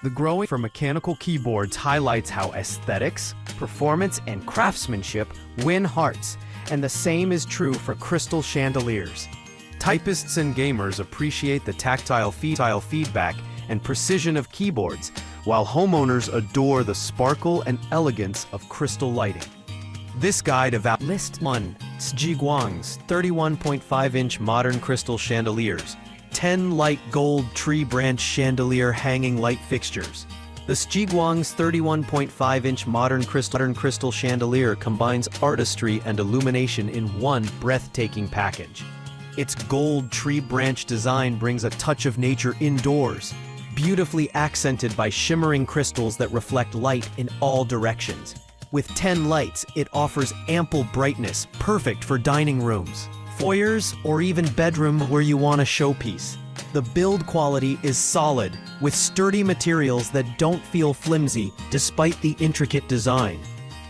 The growing for mechanical keyboards highlights how aesthetics, performance, and craftsmanship win hearts, and the same is true for crystal chandeliers. Typists and gamers appreciate the tactile feedback and precision of keyboards, while homeowners adore the sparkle and elegance of crystal lighting. This guide List 1. SJIGUANGZ 31.5-inch modern crystal chandeliers. 10 light gold tree branch chandelier hanging light fixtures. The SJIGUANGZ 31.5-inch modern crystal chandelier combines artistry and illumination in one breathtaking package. Its gold tree branch design brings a touch of nature indoors, beautifully accented by shimmering crystals that reflect light in all directions. With 10 lights, it offers ample brightness, perfect for dining rooms, foyers, or even bedroom where you want a showpiece. The build quality is solid, with sturdy materials that don't feel flimsy despite the intricate design.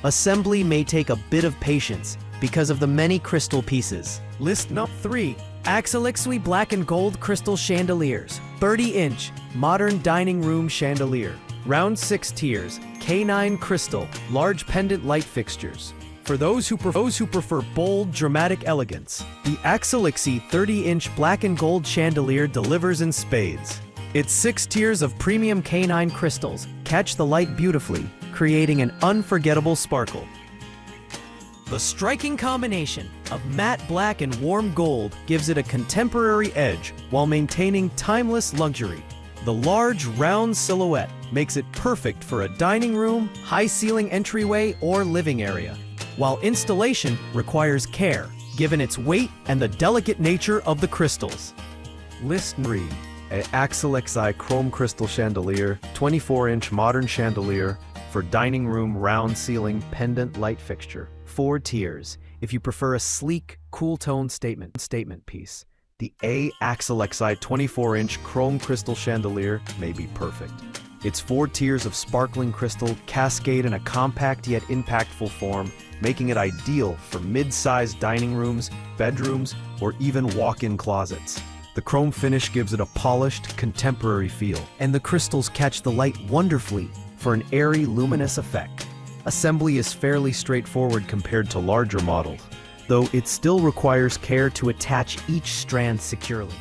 Assembly may take a bit of patience because of the many crystal pieces. List 3. AXILIXI black and gold crystal chandeliers. 30-inch, modern dining room chandelier. Round 6 tiers, K9 crystal, large pendant light fixtures. For those who prefer bold, dramatic elegance, the AXILIXI 30-inch black and gold chandelier delivers in spades. Its 6 tiers of premium K9 crystals catch the light beautifully, creating an unforgettable sparkle. The striking combination of matte black and warm gold gives it a contemporary edge while maintaining timeless luxury. The large, round silhouette makes it perfect for a dining room, high-ceiling entryway, or living area, while installation requires care, given its weight and the delicate nature of the crystals. List 3. AXILIXI chrome crystal chandelier, 24-inch modern chandelier for dining room round ceiling pendant light fixture. 4 tiers. If you prefer a sleek, cool-tone statement piece, the AXILIXI 24-inch chrome crystal chandelier may be perfect. Its 4 tiers of sparkling crystal cascade in a compact yet impactful form, making it ideal for mid-sized dining rooms, bedrooms, or even walk-in closets. The chrome finish gives it a polished, contemporary feel, and the crystals catch the light wonderfully for an airy, luminous effect. Assembly is fairly straightforward compared to larger models, though it still requires care to attach each strand securely.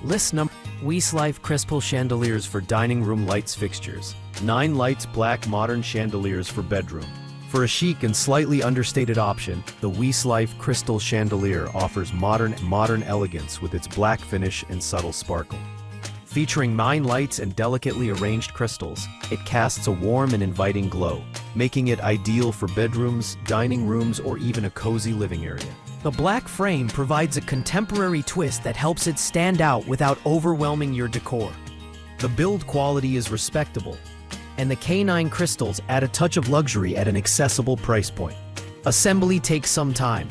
List number: Weesalife crystal chandeliers for dining room lights fixtures. 9 lights black modern chandeliers for bedroom. For a chic and slightly understated option, the Weesalife crystal chandelier offers modern elegance with its black finish and subtle sparkle. Featuring 9 lights and delicately arranged crystals, it casts a warm and inviting glow, making it ideal for bedrooms, dining rooms, or even a cozy living area. The black frame provides a contemporary twist that helps it stand out without overwhelming your decor. The build quality is respectable, and the K9 crystals add a touch of luxury at an accessible price point. Assembly takes some time,